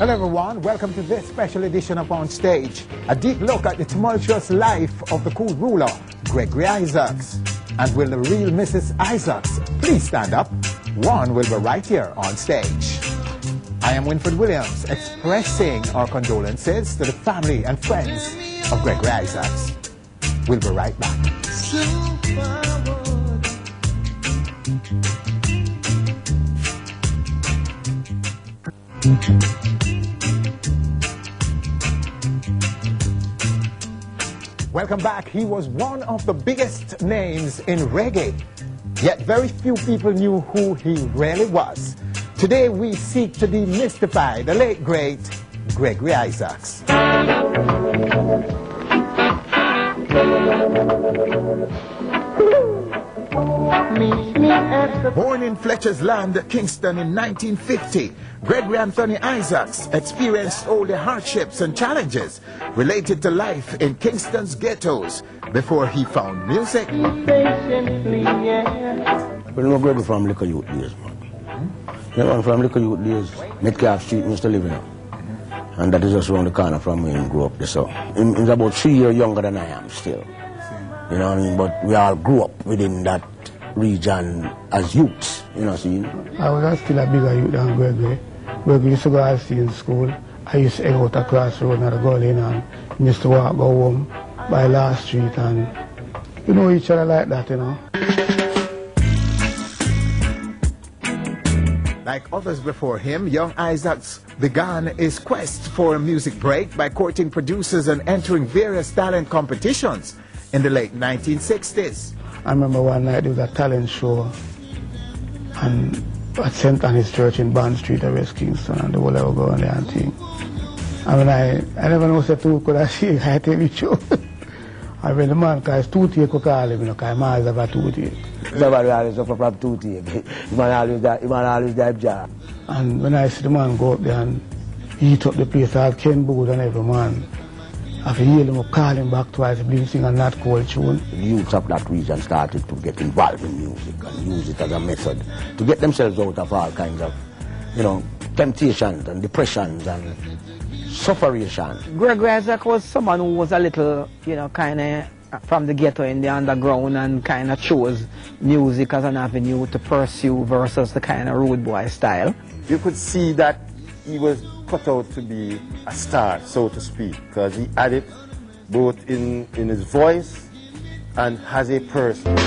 Well everyone, welcome to this special edition of On Stage. A deep look at the tumultuous life of the cool ruler, Gregory Isaacs. And will the real Mrs. Isaacs please stand up? One will be right here on stage. I am Winfred Williams, expressing our condolences to the family and friends of Gregory Isaacs. We'll be right back. Welcome back. He was one of the biggest names in reggae, yet very few people knew who he really was. Today we seek to demystify the late great Gregory Isaacs. Born in Fletcher's Land, Kingston in 1950, Gregory Anthony Isaacs experienced all the hardships and challenges related to life in Kingston's ghettos before he found music. We know Gregory from Liquor Youth days, man. Yeah, from Liquor Youth days, Metcalf Street used to live in. And that is just around the corner from where he grew up. So he's about 3 years younger than I am still. You know what I mean? But we all grew up within that region as youths, you know what I mean? I was still a bigger youth than Gregory. Gregory used to go out in school. I used to go out across the road and go in and used to walk, go home by Last Street, and you know each other like that, you know. Like others before him, young Isaacs began his quest for a music break by courting producers and entering various talent competitions in the late 1960s. I remember one night there was a talent show and at St. Anne's Church in Bond Street at West Kingston, and the whole ever go on there and thing. I mean, I never know what to could I see I take it show. I read the man, because toothache could call him, you know, because my eyes have a toothache. Nobody always suffer from toothache. He man always die job. And when I see the man go up there and eat up the place, I have Ken Booth and every man. After hear him up, call him back twice, believe sing a not cold tune. The youths of that region started to get involved in music and use it as a method to get themselves out of all kinds of, you know, temptations and depressions and sufferation. Gregory Isaac was someone who was a little, you know, kind of from the ghetto in the underground and kind of chose music as an avenue to pursue versus the kind of rude boy style. You could see that he was cut out to be a star, so to speak, because he had it both in his voice and as a person.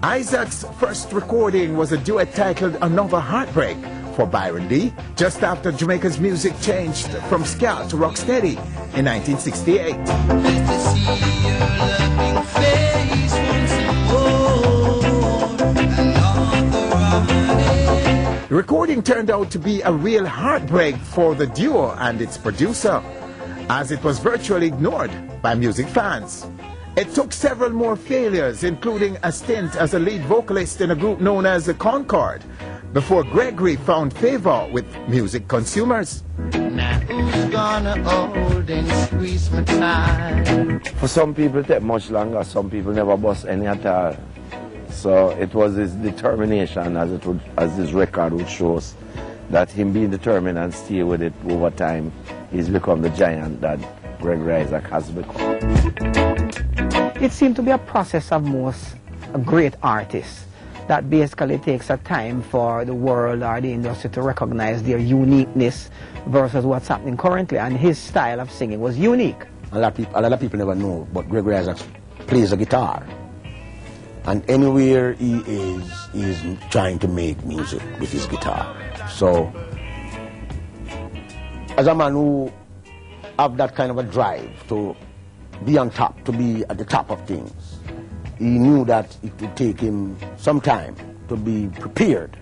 Isaacs' first recording was a duet titled Another Heartbreak for Byron D, just after Jamaica's music changed from ska to rocksteady in 1968. The recording turned out to be a real heartbreak for the duo and its producer, as it was virtually ignored by music fans. It took several more failures, including a stint as a lead vocalist in a group known as the Concord, before Gregory found favor with music consumers. Now who's gonna hold and squeeze my time? For some people it took much longer, some people never bust any at all. So it was his determination, as this record would show us, that him being determined and stay with it over time, he's become the giant that Gregory Isaac has become. It seemed to be a process of most great artists that basically takes a time for the world or the industry to recognize their uniqueness versus what's happening currently, and his style of singing was unique. A lot of people never know, but Gregory Isaacs plays the guitar. And anywhere he is trying to make music with his guitar. So, as a man who have that kind of a drive to be on top, to be at the top of things, he knew that it would take him some time to be prepared.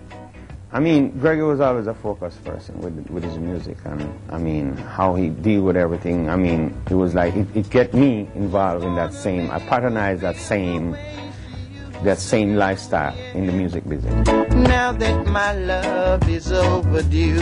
I mean, Gregory was always a focused person with his music, and I mean, how he deal with everything. I mean, it was like, it get me involved in that same, I patronized that same lifestyle in the music business. Now that my love is overdue.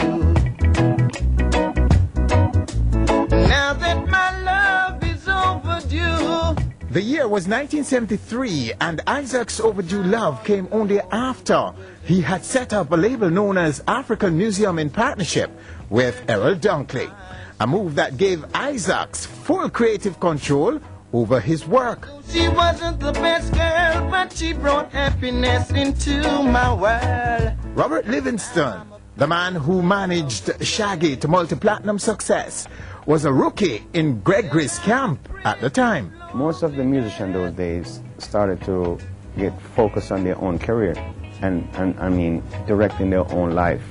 Now that my love is overdue. The year was 1973, and Isaac's Overdue Love came only after he had set up a label known as African Museum in partnership with Errol Dunkley, a move that gave Isaac's full creative control over his work. She wasn't the best girl, but she brought happiness into my world. Robert Livingston, the man who managed Shaggy to multi-platinum success, was a rookie in Gregory's camp at the time. Most of the musicians those days started to get focused on their own career and I mean directing their own life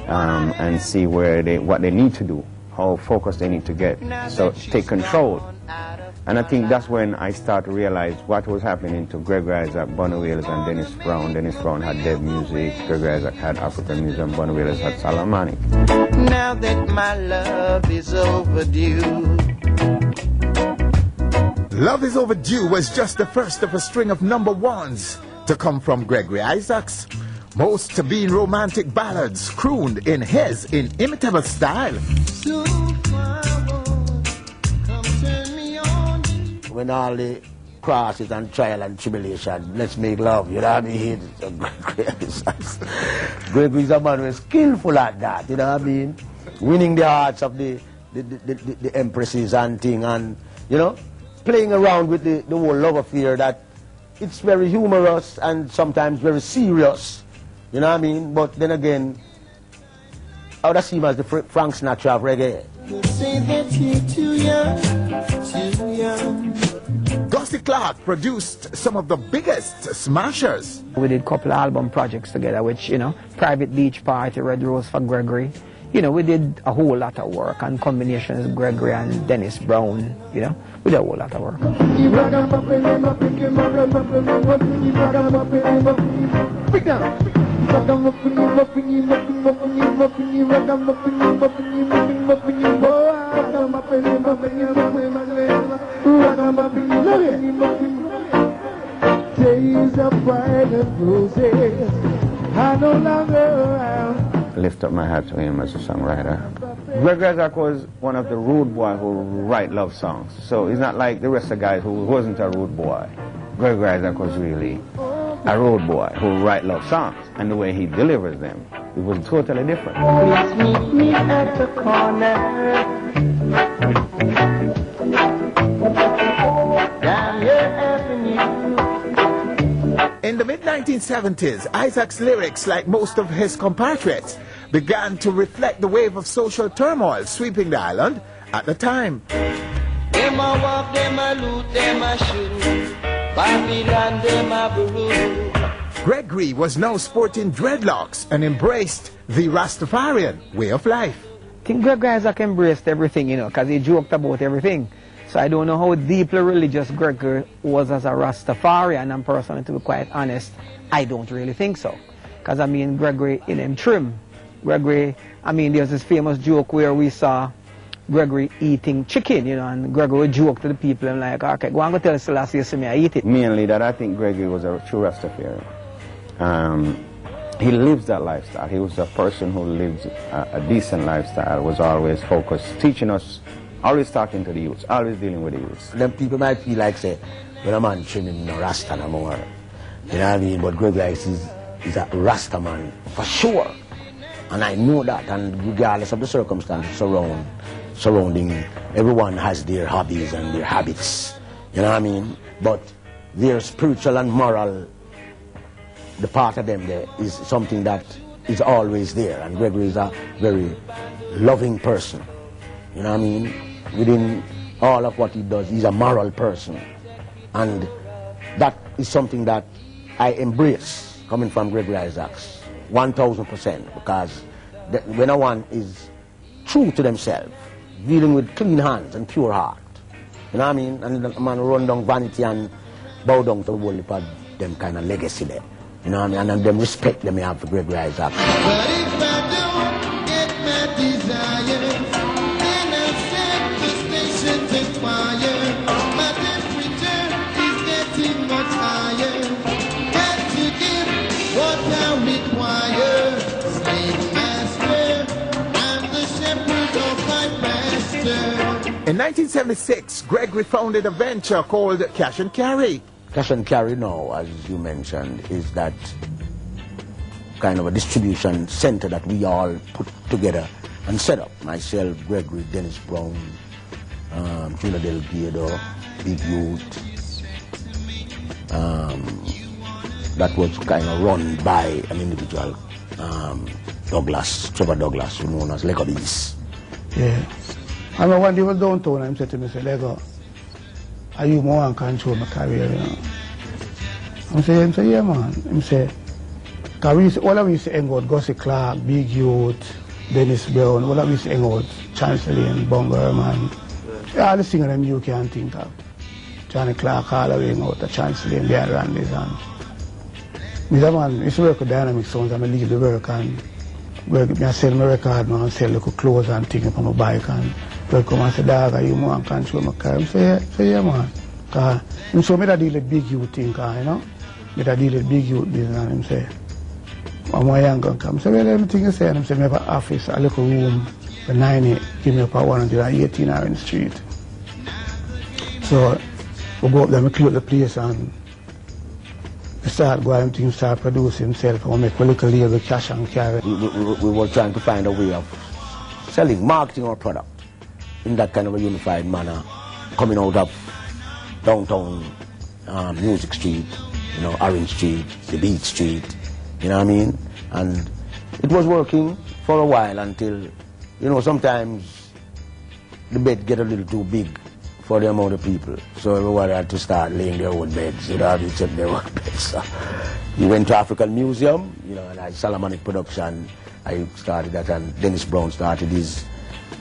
and see what they need to do, how focused they need to get, so take control. And I think that's when I start to realize what was happening to Gregory Isaac, Bunny Wales, and Dennis Brown. Dennis Brown had Dead Music, Gregory Isaac had African Museum, Bunny Wales had Salamani. Now that my love is overdue. Love is Overdue was just the first of a string of #1s to come from Gregory Isaacs, most being romantic ballads crooned in his inimitable style. So forward, come turn me on. When all the crosses and trial and tribulation, let's make love, you know what I mean? Gregory's a man who is skillful at that, you know what I mean? Winning the hearts of the empresses and thing, and, you know, playing around with the whole love affair that it's very humorous and sometimes very serious, you know what I mean? But then again, I would see him as the Frank Sinatra of reggae. You say that you're too young, too young. Gussie Clark produced some of the biggest smashers. We did a couple of album projects together, which, you know, Private Beach Party, Red Rose for Gregory. You know, we did a whole lot of work, and combinations of Gregory and Dennis Brown, you know, we did a whole lot of work. Days of bright and roses, I no longer Lift up my hat to him as a songwriter. Gregory Isaac was one of the rude boys who write love songs. So he's not like the rest of the guys who wasn't a rude boy. Gregory Isaac was really a rude boy who write love songs. And the way he delivers them, it was totally different. Please meet me at the corner. Down your avenue. In the mid-1970s, Isaac's lyrics, like most of his compatriots, began to reflect the wave of social turmoil sweeping the island at the time. Them a walk, them a loot, them a shoot. Babylon, them a brew. Gregory was now sporting dreadlocks and embraced the Rastafarian way of life. I think Gregory Isaac embraced everything, you know, because he joked about everything. So I don't know how deeply religious Gregory was as a Rastafarian, and personally, to be quite honest, I don't really think so. Because, I mean, Gregory in him trim. Gregory, I mean, there's this famous joke where we saw Gregory eating chicken, you know, and Gregory would joke to the people and like, okay, go and go tell Selassie to me I eat it. Mainly that I think Gregory was a true Rastafarian. He lives that lifestyle. He was a person who lived a decent lifestyle, was always focused, teaching us, always talking to the youths, always dealing with the youths. Then people might feel like, say, when a man trimming no Rasta no more, you know what I mean? But Gregory is a Rasta man, for sure. And I know that, and regardless of the circumstances surrounding, everyone has their hobbies and their habits, you know what I mean? But their spiritual and moral, the part of them there is something that is always there, and Gregory is a very loving person, you know what I mean? Within all of what he does, he's a moral person, and that is something that I embrace coming from Gregory Isaacs, 1000%, because when a one is true to themselves, dealing with clean hands and pure heart, you know what I mean? And a man run down vanity and bow down to the world for them kind of legacy there, you know what I mean? And them respect them have for Gregory Isaacs. But if I don't get my desire, then I'll set the station to fire. My temperature is getting much higher. Got to give what I require. Slave master, I'm the shepherd of my master. In In 1976, Gregory founded a venture called Cash and Carry. Cash and Carry now, as you mentioned, is that kind of a distribution center that we all put together and set up. Myself, Gregory, Dennis Brown, Junior Delgado, Big Youth. That was kind of run by an individual, Trevor Douglas, who known as Lego Beast. Yeah. I mean, when they were downtown, I said to me, Lego, are you more in control of my career, you know? I say, yeah, man. I say, because all of we used to hang out, Gussie Clark, Big Youth, Dennis Brown, all of we used to hang out, Chancellor, Bongo, man. Yeah, all the singers them you can't think of. Johnny Clark, all the way hang out, the Chancellor, and Bear Randy's, and Mr. Man, I used to work with Dynamic Sounds, and I leave the work, and I sell my record, man, and sell little clothes and things on my bike, and they come and say, dog, are you more in control of my car? I say, yeah, man. Because so I deal with Big Youth thing, you know? I deal with Big Youth business, and him say, I'm a young gun come. So well, everything you say, and him say, I have an office, a little room, for 90, give me up at 118 Orange Street. So we go up there, we clear the place, and we start going to start producing himself, and we make a little label, Cash and Carry. We were trying to find a way of selling, marketing our product in that kind of a unified manner, coming out of downtown Music Street, you know, Orange Street, the Beach Street, you know what I mean? And it was working for a while until, you know, sometimes the bed get a little too big for the amount of people. So everyone had to start laying their own beds, you know, each of their own beds. So we went to African Museum, you know, and I Solomonic Production, I started that, and Dennis Brown started his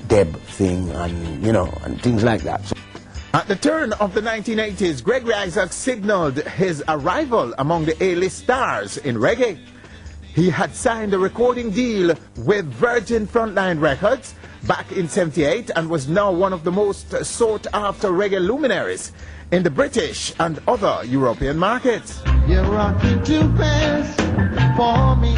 Deb thing, and, you know, and things like that. So At the turn of the 1980s, Gregory Isaacs signaled his arrival among the A-list stars in reggae. He had signed a recording deal with Virgin Frontline Records back in '78 and was now one of the most sought-after reggae luminaries in the British and other European markets. You're rocking too fast for me.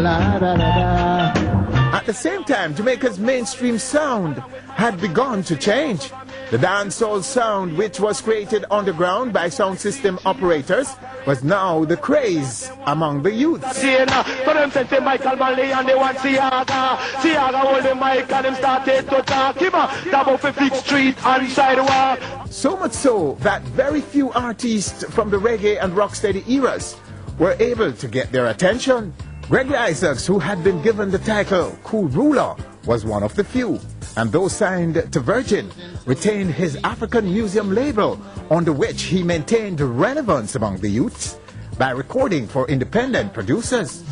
La, da, da, da. At the same time, Jamaica's mainstream sound had begun to change. The dancehall sound, which was created underground by sound system operators, was now the craze among the youth. For them sent to Michael Manley and they want Siaga. Siaga hold the mic and them started to talk. Him double 50th Street and sidewalk. So much so that very few artists from the reggae and rocksteady eras were able to get their attention. Gregory Isaacs, who had been given the title Cool Ruler, was one of the few, and those signed to Virgin retained his African Museum label, under which he maintained relevance among the youths by recording for independent producers.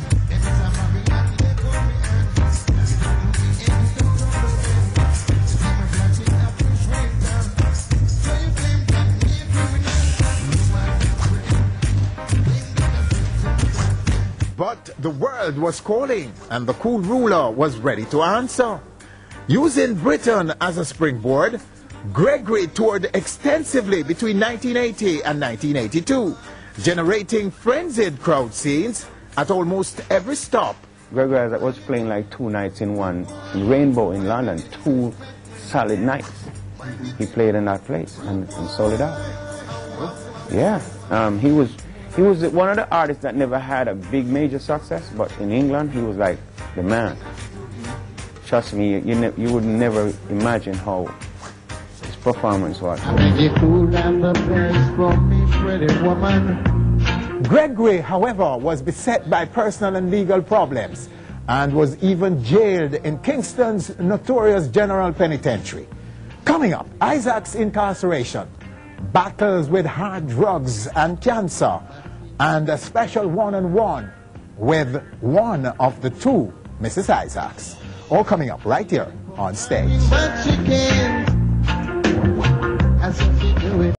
But the world was calling, and the Cool Ruler was ready to answer. Using Britain as a springboard, Gregory toured extensively between 1980 and 1982, generating frenzied crowd scenes at almost every stop. Gregory Isaac was playing like 2 nights in one in Rainbow in London, 2 solid nights. He played in that place and sold it out. Yeah, he was one of the artists that never had a big major success, but in England he was like the man. Trust me, you would never imagine how his performance was. Gregory, however, was beset by personal and legal problems and was even jailed in Kingston's notorious General Penitentiary. Coming up, Isaac's incarceration, battles with hard drugs and cancer, and a special one-on-one with one of the 2 Mrs. Isaacs. All coming up right here on stage. But you can, as if you do it.